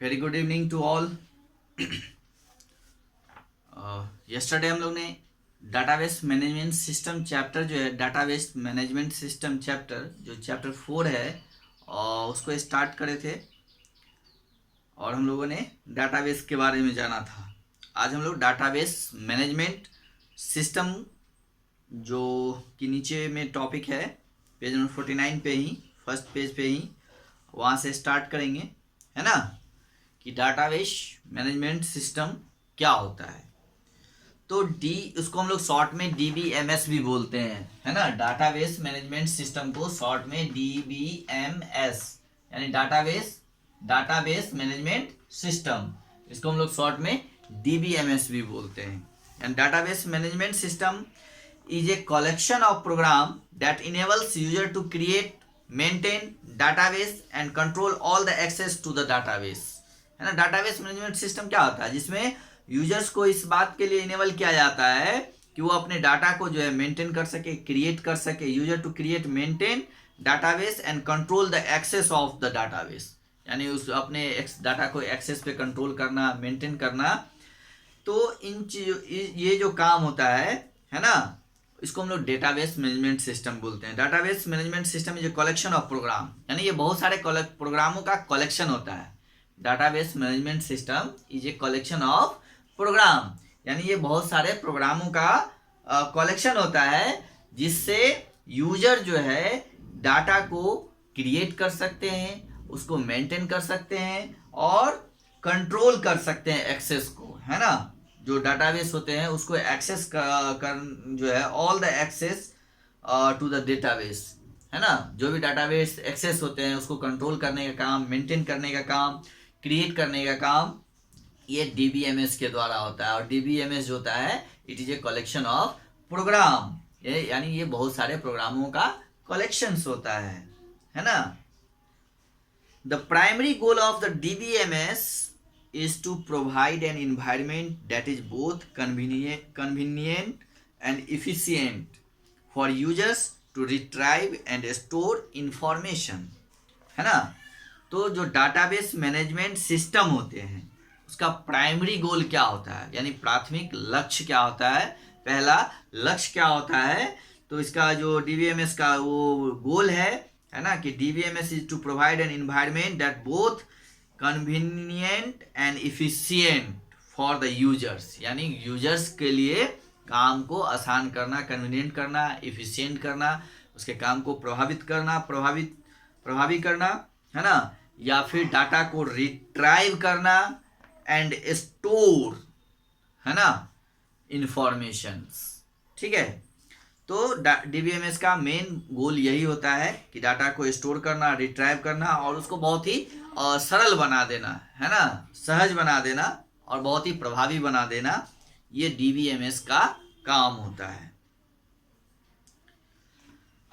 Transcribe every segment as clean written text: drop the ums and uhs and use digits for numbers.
Very good evening to all. Yesterday हम लोग ने डाटाबेस मैनेजमेंट सिस्टम चैप्टर जो है, डाटाबेस मैनेजमेंट सिस्टम चैप्टर जो चैप्टर 4 है, उसको स्टार्ट करे थे और हम लोगों ने डाटाबेस के बारे में जाना था। आज हम लोग डाटाबेस मैनेजमेंट सिस्टम जो कि नीचे में टॉपिक है, पेज नंबर 49 पे ही, फर्स्ट पेज पे ही वहाँ से स्टार्ट करेंगे, है ना, कि डाटाबेस मैनेजमेंट सिस्टम क्या होता है। तो उसको हम लोग शॉर्ट में DBMS भी बोलते हैं, है ना। डाटाबेस मैनेजमेंट सिस्टम को शॉर्ट में DBMS यानी डाटाबेस मैनेजमेंट सिस्टम, इसको हम लोग शॉर्ट में DBMS भी बोलते हैं। And database management system is a collection of program that enables user to create, maintain database and control all the access to the database, है ना। डाटाबेस मैनेजमेंट सिस्टम क्या होता है, जिसमें यूजर्स को इस बात के लिए इनेबल किया जाता है कि वो अपने डाटा को जो है मेंटेन कर सके, क्रिएट कर सके। User to create, maintain database and control the access of the database, यानी उस अपने डाटा को एक्सेस पे कंट्रोल करना, मेंटेन करना। तो इन चीजों, ये जो काम होता है ना, इसको हम लोग डेटाबेस मैनेजमेंट सिस्टम बोलते हैं। Database management system is a collection of program, यानी ये बहुत सारे प्रोग्रामों का कलेक्शन होता है। Database management system is a collection of program, यानी ये बहुत सारे प्रोग्रामों का कलेक्शन होता है, जिससे यूजर जो है डाटा को क्रिएट कर सकते हैं, उसको मेंटेन कर सकते हैं और कंट्रोल कर सकते हैं एक्सेस को, है ना। जो डाटाबेस होते हैं उसको एक्सेस कर जो है all the access to the database, है ना। जो भी डाटाबेस एक्सेस होते हैं उसको कंट्रोल करने का काम, मेंटेन करने का काम, क्रिएट करने का काम ये DBMS के द्वारा होता है। और DBMS जो होता है, it is a collection of program, यानी ये बहुत सारे प्रोग्रामों का कलेक्शंस होता है ना। The primary goal of the DBMS is to provide an environment that is both convenient and efficient for users to retrieve and store information, है ना। तो जो डाटाबेस मैनेजमेंट सिस्टम होते हैं उसका प्राइमरी गोल क्या होता है, यानी प्राथमिक लक्ष्य क्या होता है, पहला लक्ष्य क्या होता है। तो इसका जो DBMS का वो गोल है ना, कि DBMS is to provide an environment that both convenient and efficient for the users, यानी यूजर्स के लिए काम को आसान करना, कन्वीनियंट करना, इफिशियंट करना, उसके काम को प्रभावी करना, है ना, या फिर डाटा को रिट्राइव करना एंड स्टोर, है ना, इंफॉर्मेशंस। ठीक है, तो DBMS का मेन गोल यही होता है कि डाटा को स्टोर करना, रिट्राइव करना और उसको बहुत ही सरल बना देना, है ना, सहज बना देना और बहुत ही प्रभावी बना देना। ये DBMS का काम होता है।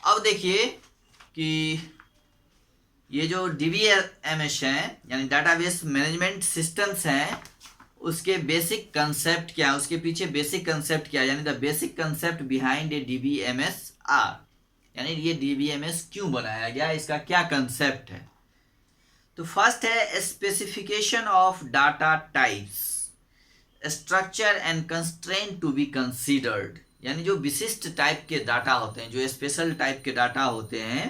अब देखिए कि ये जो DBMS है, यानी डाटाबेस मैनेजमेंट सिस्टम्स हैं, उसके बेसिक कंसेप्ट क्या है, उसके पीछे बेसिक कंसेप्ट क्या है, यानी the basic concept behind a DBMS are, यानी ये DBMS क्यों बनाया गया, इसका क्या कंसेप्ट है। तो फर्स्ट है specification of data types, structure and constraint to be considered, यानी जो विशिष्ट टाइप के डाटा होते हैं, जो स्पेशल टाइप के डाटा होते हैं,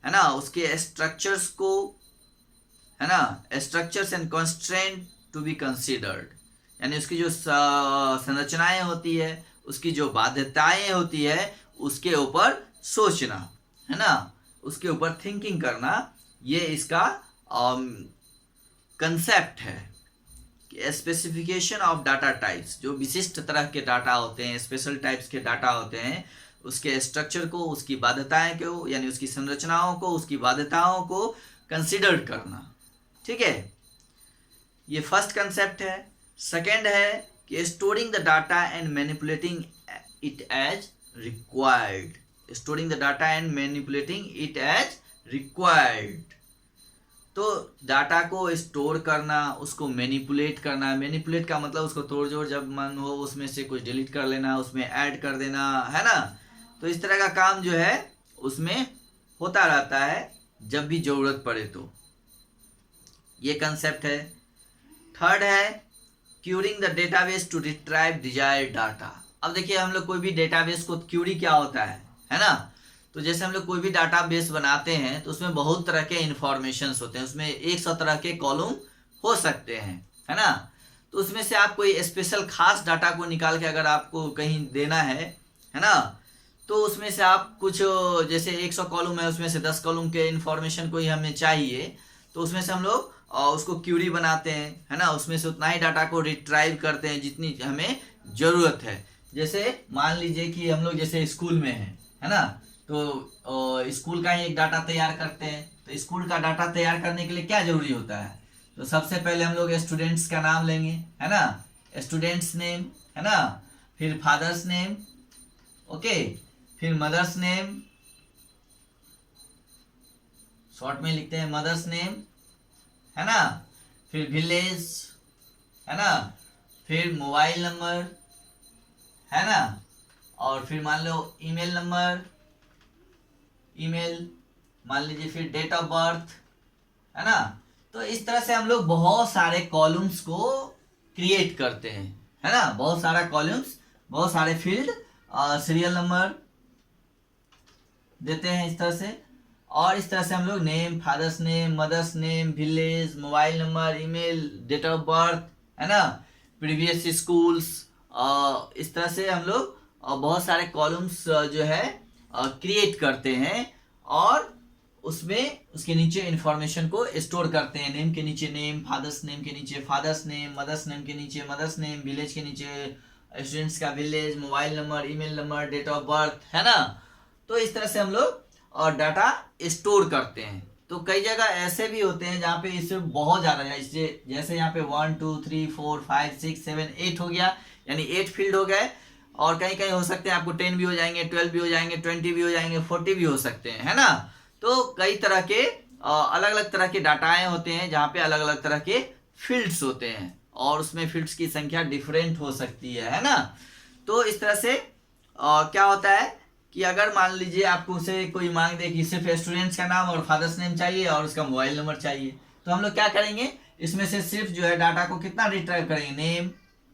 है ना, उसके स्ट्रक्चर्स को, है ना, structures and constraint to be considered, यानी उसकी जो संरचनाएं होती है, उसकी जो बाध्यताएं होती है, उसके ऊपर सोचना, है ना, उसके ऊपर थिंकिंग करना, ये इसका कंसेप्ट है। कि स्पेसिफिकेशन ऑफ डाटा टाइप्स, जो विशिष्ट तरह के डाटा होते हैं, स्पेशल टाइप्स के डाटा होते हैं, उसके स्ट्रक्चर को, उसकी बाध्यताएं को, यानी उसकी संरचनाओं को, उसकी बाध्यताओं को कंसिडर करना। ठीक है, ये फर्स्ट कंसेप्ट है। सेकेंड है कि storing the data and manipulating it as required, storing the data and manipulating it as required. तो डाटा को स्टोर करना, उसको मैनिपुलेट करना, मैनिपुलेट का मतलब उसको तोड़ जोड़, जब मन हो उसमें से कुछ डिलीट कर लेना, उसमें ऐड कर देना, है ना। तो इस तरह का काम जो है उसमें होता रहता है जब भी ज़रूरत पड़े। तो ये कंसेप्ट है। थर्ड है querying the database to retrieve desired data. अब देखिए हम लोग कोई भी डेटाबेस को, क्यूरी क्या होता है ना? तो जैसे हम लोग कोई भी डाटाबेस बनाते हैं तो उसमें बहुत तरह के इंफॉर्मेशंस होते हैं, उसमें 100 तरह के कॉलम हो सकते हैं, है ना? तो उसमें से आप कोई स्पेशल खास डाटा को निकाल के अगर आपको कहीं देना है ना, तो उसमें से आप कुछ, जैसे 100 कॉलम है उसमें से 10 कॉलम के इंफॉर्मेशन कोई हमें चाहिए, तो उसमें से हम लोग उसको क्यूरी बनाते हैं, है ना? उसमें से उतना ही डाटा को रिट्राइव करते हैं जितनी हमें ज़रूरत है। जैसे मान लीजिए कि हम लोग जैसे स्कूल में है ना, तो स्कूल का ही एक डाटा तैयार करते हैं। तो स्कूल का डाटा तैयार करने के लिए क्या जरूरी होता है? तो सबसे पहले हम लोग स्टूडेंट्स का नाम लेंगे, है ना, स्टूडेंट्स नेम, है ना, फिर फादर्स नेम, ओके, फिर मदर्स नेम, शॉर्ट में लिखते हैं मदर्स नेम, है ना, फिर विलेज, है ना, फिर मोबाइल नंबर, है ना, और फिर मान लो ईमेल नंबर, ईमेल, मान लीजिए, फिर डेट ऑफ बर्थ, है ना। तो इस तरह से हम लोग बहुत सारे कॉलम्स को क्रिएट करते हैं, है ना, बहुत सारा कॉलम्स, बहुत सारे फील्ड, सीरियल नंबर देते हैं इस तरह से। और इस तरह से हम लोग name, father's name, mother's name, village, mobile number, email, date of birth, है ना, प्रीवियस स्कूल्स, इस तरह से हम लोग बहुत सारे कॉलम्स जो है क्रिएट करते हैं, और उसमें उसके नीचे इंफॉर्मेशन को स्टोर करते हैं। नेम के नीचे नेम, फादर्स नेम के नीचे फादर्स नेम, मदर्स नेम के नीचे मदर्स नेम, विलेज के नीचे स्टूडेंट्स का village, mobile number, email number, date of birth, है ना। तो इस तरह से हम लोग और डाटा स्टोर करते हैं। तो कई जगह ऐसे भी होते हैं जहाँ पे इससे बहुत ज़्यादा है, इससे जैसे यहाँ पे 1 2 3 4 5 6 7 8 हो गया, यानी 8 फील्ड हो गए। और कहीं कहीं हो सकते हैं आपको 10 भी हो जाएंगे, 12 भी हो जाएंगे, 20 भी हो जाएंगे, 40 भी हो सकते हैं, है ना। तो कई तरह के अलग अलग तरह के डाटाएं होते हैं जहाँ पे अलग अलग तरह के फील्ड्स होते हैं, और उसमें फील्ड्स की संख्या डिफरेंट हो सकती है ना। तो इस तरह से क्या होता है कि अगर मान लीजिए आपको उसे कोई मांग दे कि सिर्फ स्टूडेंट्स का नाम और फादर्स नेम चाहिए और उसका मोबाइल नंबर चाहिए, तो हम लोग क्या करेंगे, इसमें से सिर्फ जो है डाटा को कितना रिट्राइव करेंगे, नेम,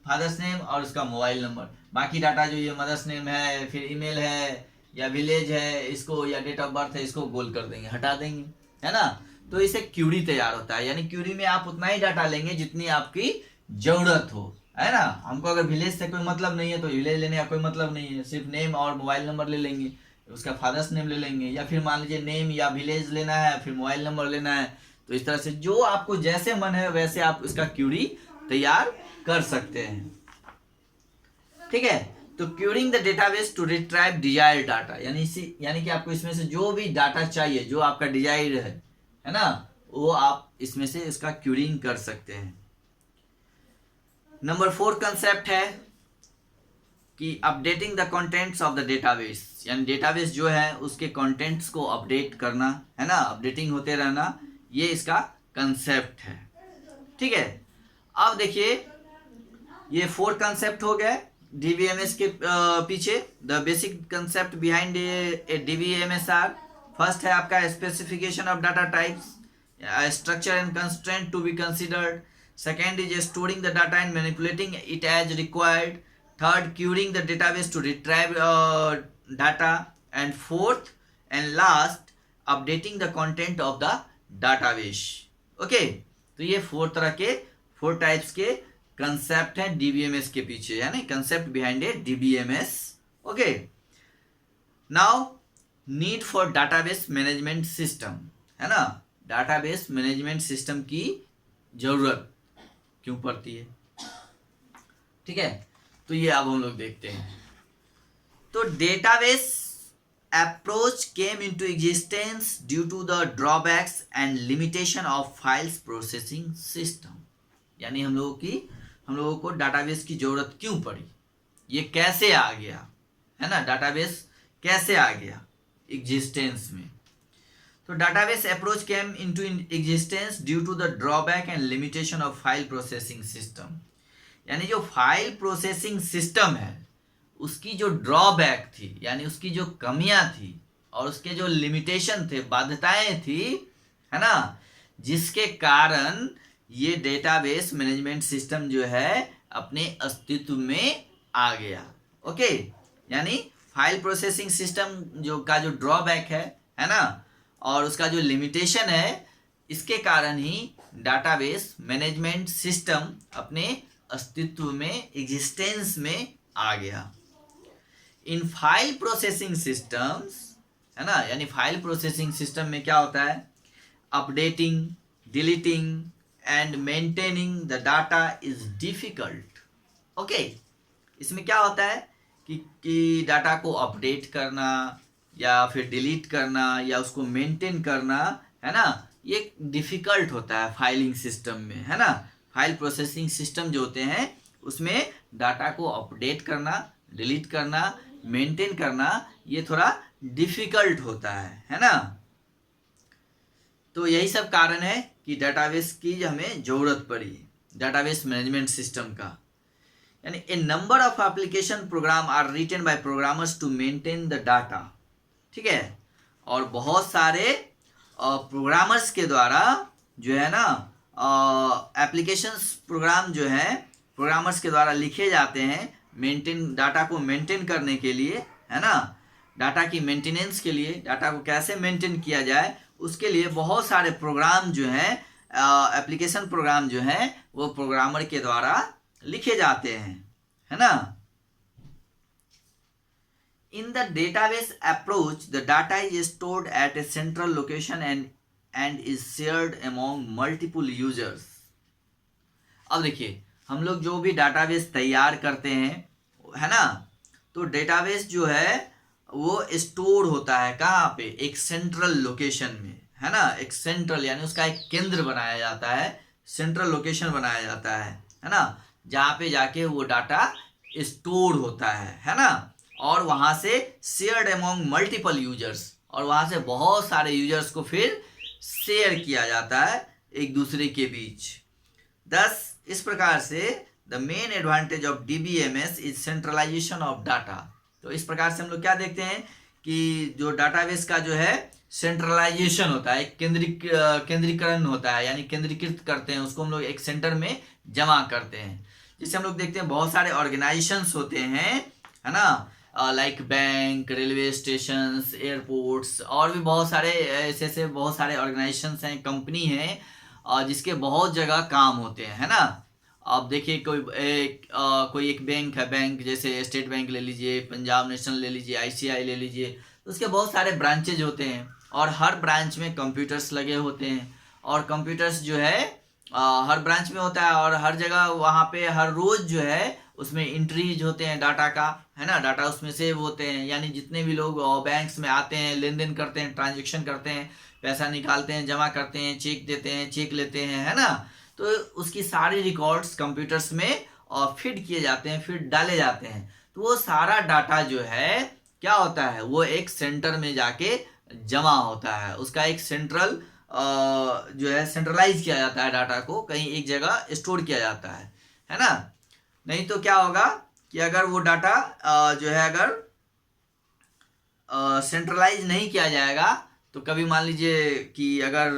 फादर्स नेम और उसका मोबाइल नंबर। बाकी डाटा जो ये मदर्स नेम है, फिर ईमेल है, या विलेज है, इसको, या डेट ऑफ बर्थ है, इसको गोल कर देंगे, हटा देंगे, है ना। तो इसे क्यूरी तैयार होता है, यानी क्यूरी में आप उतना ही डाटा लेंगे जितनी आपकी जरूरत हो, है ना। हमको अगर विलेज से कोई मतलब नहीं है तो विलेज लेने का कोई मतलब नहीं है, सिर्फ नेम और मोबाइल नंबर ले लेंगे, उसका फादर्स नेम ले लेंगे, या फिर मान लीजिए नेम या विलेज लेना है, फिर मोबाइल नंबर लेना है। तो इस तरह से जो आपको जैसे मन है वैसे आप इसका क्यूरी तैयार कर सकते हैं, ठीक है। तो querying the database to retrieve desired data, यानी कि आपको इसमें से जो भी डाटा चाहिए, जो आपका डिजायर्ड है ना, वो आप इसमें से इसका क्यूरिंग कर सकते हैं। नंबर 4 कंसेप्ट है कि updating the contents of the database, यानी डेटाबेस जो है उसके कंटेंट्स को अपडेट करना, है ना, अपडेटिंग होते रहना, ये इसका कंसेप्ट है, ठीक है। अब देखिए ये 4 कंसेप्ट हो गए डीबीएमएस के पीछे। The basic concept behind a DBMS are, first है आपका specification of data types, structure and constraint to be considered, second is storing the data and manipulating it as required, third querying the database to retrieve data, and fourth and last updating the content of the database, okay। तो ये 4 types के concept हैं DBMS के पीछे, यानी concept behind a DBMS, okay. Now need for database management system, है ना, database management system की जरूरत क्यों पड़ती है, ठीक है। तो ये अब हम लोग देखते हैं। तो database approach came into existence due to the drawbacks and limitation of files processing system, यानी हम लोगों को डाटाबेस की जरूरत क्यों पड़ी, ये कैसे आ गया, है ना, डाटाबेस कैसे आ गया एग्जिस्टेंस में। तो database approach came into existence due to the drawback and limitation of file processing system, यानी जो फाइल प्रोसेसिंग सिस्टम है उसकी जो ड्रॉबैक थी, यानी उसकी जो कमियां थी और उसके जो लिमिटेशन थे, बाध्यताएं थी, है ना, जिसके कारण ये डेटाबेस मैनेजमेंट सिस्टम जो है अपने अस्तित्व में आ गया। ओके, यानी फाइल प्रोसेसिंग सिस्टम जो ड्रॉबैक है ना, और उसका जो लिमिटेशन है, इसके कारण ही डाटाबेस मैनेजमेंट सिस्टम अपने अस्तित्व में, एग्जिस्टेंस में आ गया। इन फाइल प्रोसेसिंग सिस्टम्स, है ना, यानी फाइल प्रोसेसिंग सिस्टम में क्या होता है, updating, deleting and maintaining the data is difficult. Okay, इसमें क्या होता है कि डाटा को अपडेट करना या फिर डिलीट करना या उसको मेंटेन करना, है ना, ये डिफिकल्ट होता है फाइलिंग सिस्टम में, है ना। फाइल प्रोसेसिंग सिस्टम जो होते हैं उसमें डाटा को अपडेट करना, डिलीट करना, मेंटेन करना, ये थोड़ा डिफिकल्ट होता है ना। तो यही सब कारण है कि डाटाबेस की हमें ज़रूरत पड़ी, डाटाबेस मैनेजमेंट सिस्टम का। यानी a number of application program are written by programmers to maintain the data, ठीक है। और बहुत सारे प्रोग्रामर्स के द्वारा जो है ना, एप्लीकेशंस प्रोग्राम जो है प्रोग्रामर्स के द्वारा लिखे जाते हैं मेंटेन, डाटा को मेंटेन करने के लिए, है ना। डाटा की मेंटेनेंस के लिए, डाटा को कैसे मेंटेन किया जाए उसके लिए बहुत सारे प्रोग्राम जो हैं, एप्लीकेशन प्रोग्राम जो हैं वो प्रोग्रामर के द्वारा लिखे जाते हैं, है ना। In the database approach, the data is stored at a central location and is shared among multiple users. अब देखिए, हम लोग जो भी डाटाबेस तैयार करते हैं, है ना, तो डेटाबेस जो है वो स्टोर होता है कहाँ पे, एक सेंट्रल लोकेशन में, है ना। एक सेंट्रल यानी उसका एक केंद्र बनाया जाता है, सेंट्रल लोकेशन बनाया जाता है ना, जहाँ पे जाके वो डाटा स्टोर होता है ना। और वहाँ से शेयर्ड अमॉन्ग मल्टीपल यूजर्स, और वहाँ से बहुत सारे यूजर्स को फिर शेयर किया जाता है एक दूसरे के बीच। दस इस प्रकार से the main advantage of DBMS is centralization of data. तो इस प्रकार से हम लोग क्या देखते हैं कि जो डाटाबेस का जो है सेंट्रलाइजेशन होता है, केंद्रीकरण होता है, यानी केंद्रीकृत करते हैं उसको, हम लोग एक सेंटर में जमा करते हैं। जिससे हम लोग देखते हैं बहुत सारे ऑर्गेनाइजेशंस होते हैं, है ना, like bank, railway station, airports, और भी बहुत सारे ऐसे बहुत सारे ऑर्गेनाइजेशंस हैं, कंपनी हैं, जिसके बहुत जगह काम होते हैं, है ना। आप देखिए कोई एक बैंक है, बैंक जैसे स्टेट बैंक ले लीजिए, पंजाब नेशनल ले लीजिए, ICI ले लीजिए, तो उसके बहुत सारे ब्रांचेज होते हैं और हर ब्रांच में कंप्यूटर्स लगे होते हैं, और कंप्यूटर्स जो है हर ब्रांच में होता है, और हर जगह वहाँ पे हर रोज़ जो है उसमें एंट्रीज होते हैं डाटा का, है ना। डाटा उसमें सेव होते हैं, यानी जितने भी लोग बैंक्स में आते हैं, लेन देन करते हैं, ट्रांजेक्शन करते हैं, पैसा निकालते हैं, जमा करते हैं, चेक देते हैं, चेक लेते हैं, है ना, तो उसकी सारी रिकॉर्ड्स कंप्यूटर्स में फीड किए जाते हैं, फिर डाले जाते हैं। तो वो सारा डाटा जो है क्या होता है, वो एक सेंटर में जाके जमा होता है, उसका एक सेंट्रल जो है सेंट्रलाइज किया जाता है, डाटा को कहीं एक जगह स्टोर किया जाता है ना। नहीं तो क्या होगा कि अगर वो डाटा जो है अगर सेंट्रलाइज नहीं किया जाएगा तो कभी मान लीजिए कि अगर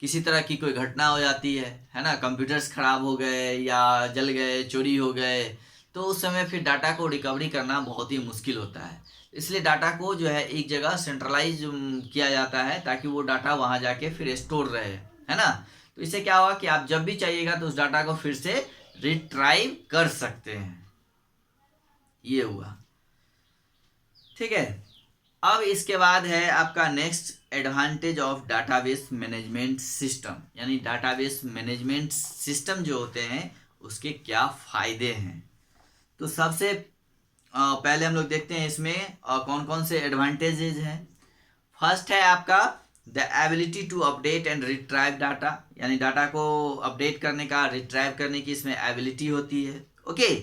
किसी तरह की कोई घटना हो जाती है ना, कंप्यूटर्स खराब हो गए या जल गए, चोरी हो गए, तो उस समय फिर डाटा को रिकवरी करना बहुत ही मुश्किल होता है। इसलिए डाटा को जो है एक जगह सेंट्रलाइज किया जाता है ताकि वो डाटा वहाँ जाके फिर स्टोर रहे, है ना। तो इससे क्या होगा कि आप जब भी चाहिएगा तो उस डाटा को फिर से रिट्राइव कर सकते हैं। ये हुआ, ठीक है। अब इसके बाद है आपका next advantage of database management system, यानी डाटाबेस मैनेजमेंट सिस्टम जो होते हैं उसके क्या फायदे हैं। तो सबसे पहले हम लोग देखते हैं इसमें कौन कौन से एडवांटेजेस हैं। फर्स्ट है आपका the ability to update and retrieve data, यानी डाटा को अपडेट करने का, रिट्राइव करने की इसमें एबिलिटी होती है। ओके।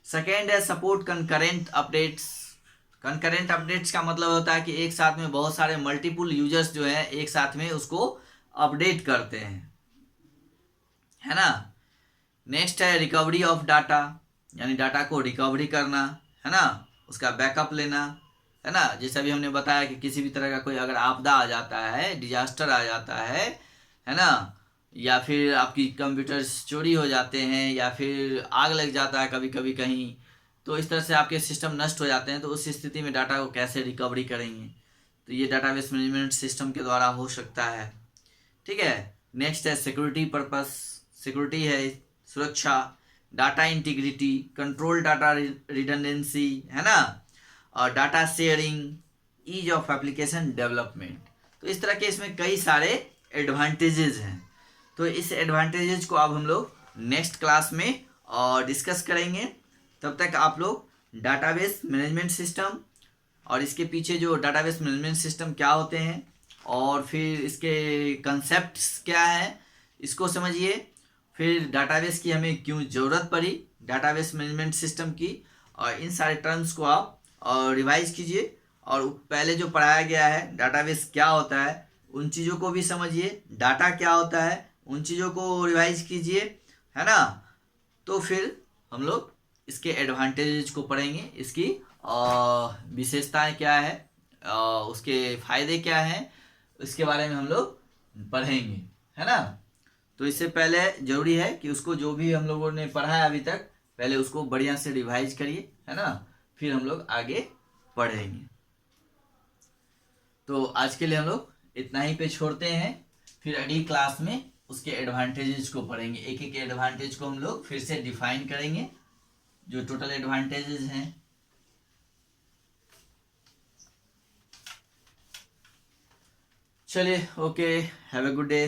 सेकेंड है support concurrent updates. Concurrent updates का मतलब होता है कि एक साथ में बहुत सारे मल्टीपल यूजर्स जो है एक साथ में उसको अपडेट करते हैं, है ना। नेक्स्ट है रिकवरी ऑफ डाटा, यानी डाटा को रिकवरी करना, है ना, उसका बैकअप लेना, है ना। जैसा भी हमने बताया कि किसी भी तरह का कोई अगर आपदा आ जाता है, डिजास्टर आ जाता है ना, या फिर आपकी कंप्यूटर्स चोरी हो जाते हैं या फिर आग लग जाता है कभी कभी कहीं, तो इस तरह से आपके सिस्टम नष्ट हो जाते हैं, तो उस स्थिति में डाटा को कैसे रिकवरी करेंगे, तो ये डाटाबेस मैनेजमेंट सिस्टम के द्वारा हो सकता है। ठीक है। नेक्स्ट है सिक्योरिटी पर्पस। सिक्योरिटी है सुरक्षा, data integrity, control data redundancy, है ना, और data sharing, ease of application development. तो इस तरह के इसमें कई सारे एडवांटेजेस हैं। तो इस एडवांटेजेस को अब हम लोग नेक्स्ट क्लास में और डिस्कस करेंगे। तब तक आप लोग डाटाबेस मैनेजमेंट सिस्टम और इसके पीछे जो डाटाबेस मैनेजमेंट सिस्टम क्या होते हैं और फिर इसके कंसेप्ट्स क्या है, इसको समझिए। फिर डाटाबेस की हमें क्यों ज़रूरत पड़ी, डाटाबेस मैनेजमेंट सिस्टम की, और इन सारे टर्म्स को आप और रिवाइज कीजिए। और पहले जो पढ़ाया गया है डाटाबेस क्या होता है उन चीज़ों को भी समझिए, डाटा क्या होता है उन चीज़ों को रिवाइज कीजिए, है ना। तो फिर हम लोग इसके एडवांटेजेस को पढ़ेंगे, इसकी विशेषताएं क्या है, उसके फायदे क्या हैं, इसके बारे में हम लोग पढ़ेंगे, है ना। तो इससे पहले जरूरी है कि उसको जो भी हम लोगों ने पढ़ा है अभी तक पहले उसको बढ़िया से रिवाइज करिए, है ना, फिर हम लोग आगे पढ़ेंगे। तो आज के लिए हम लोग इतना ही पे छोड़ते हैं, फिर अगली क्लास में उसके एडवांटेजेस को पढ़ेंगे, एक एक एडवांटेज को हम लोग फिर से डिफाइन करेंगे, जो टोटल एडवांटेजेस हैं। चलिए, okay, have a good day.